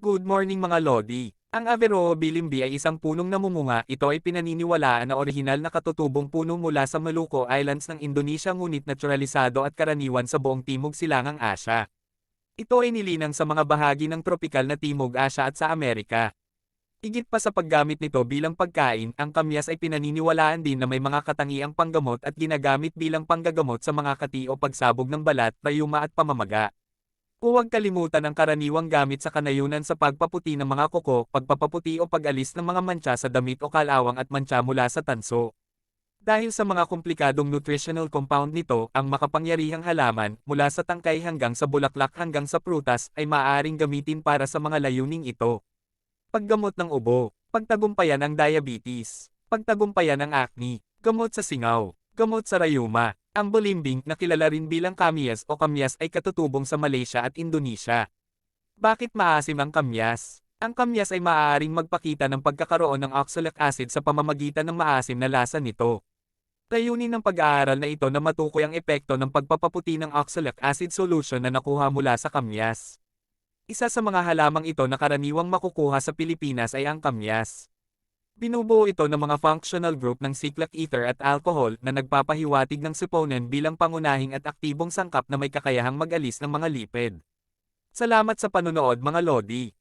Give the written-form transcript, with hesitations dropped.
Good morning mga Lodi. Ang Averroa bilimbi ay isang punong namumunga. Ito ay pinaniniwalaan na orihinal na katutubong puno mula sa Maluku Islands ng Indonesia ngunit naturalisado at karaniwan sa buong Timog Silangang Asya. Ito ay nilinang sa mga bahagi ng tropikal na Timog Asya at sa Amerika. Higit pa sa paggamit nito bilang pagkain, ang kamyas ay pinaniniwalaan din na may mga katangiang panggamot at ginagamit bilang panggagamot sa mga kati o pagsabog ng balat, rayuma at pamamaga. Huwag kalimutan ang karaniwang gamit sa kanayunan sa pagpaputi ng mga kuko, pagpapaputi o pag-alis ng mga mantsa sa damit o kalawang at mantsa mula sa tanso. Dahil sa mga komplikadong nutritional compound nito, ang makapangyarihang halaman, mula sa tangkay hanggang sa bulaklak hanggang sa prutas, ay maaaring gamitin para sa mga layuning ito. Paggamot ng ubo, pagtagumpayan ang diabetes, pagtagumpayan ang acne, gamot sa singaw, gamot sa rayuma. Ang bolimbing na kilala rin bilang kamyas o kamyas ay katutubong sa Malaysia at Indonesia. Bakit maasim ang kamyas? Ang kamyas ay maaaring magpakita ng pagkakaroon ng oxalic acid sa pamamagitan ng maasim na lasa nito. Layunin ng pag-aaral na ito na matukoy ang epekto ng pagpapaputi ng oxalic acid solution na nakuha mula sa kamyas. Isa sa mga halamang ito na karaniwang makukuha sa Pilipinas ay ang kamyas. Binubuo ito ng mga functional group ng cyclic ether at alcohol na nagpapahiwatig ng saponin bilang pangunahing at aktibong sangkap na may kakayahang mag-alis ng mga lipid. Salamat sa panonood mga Lodi.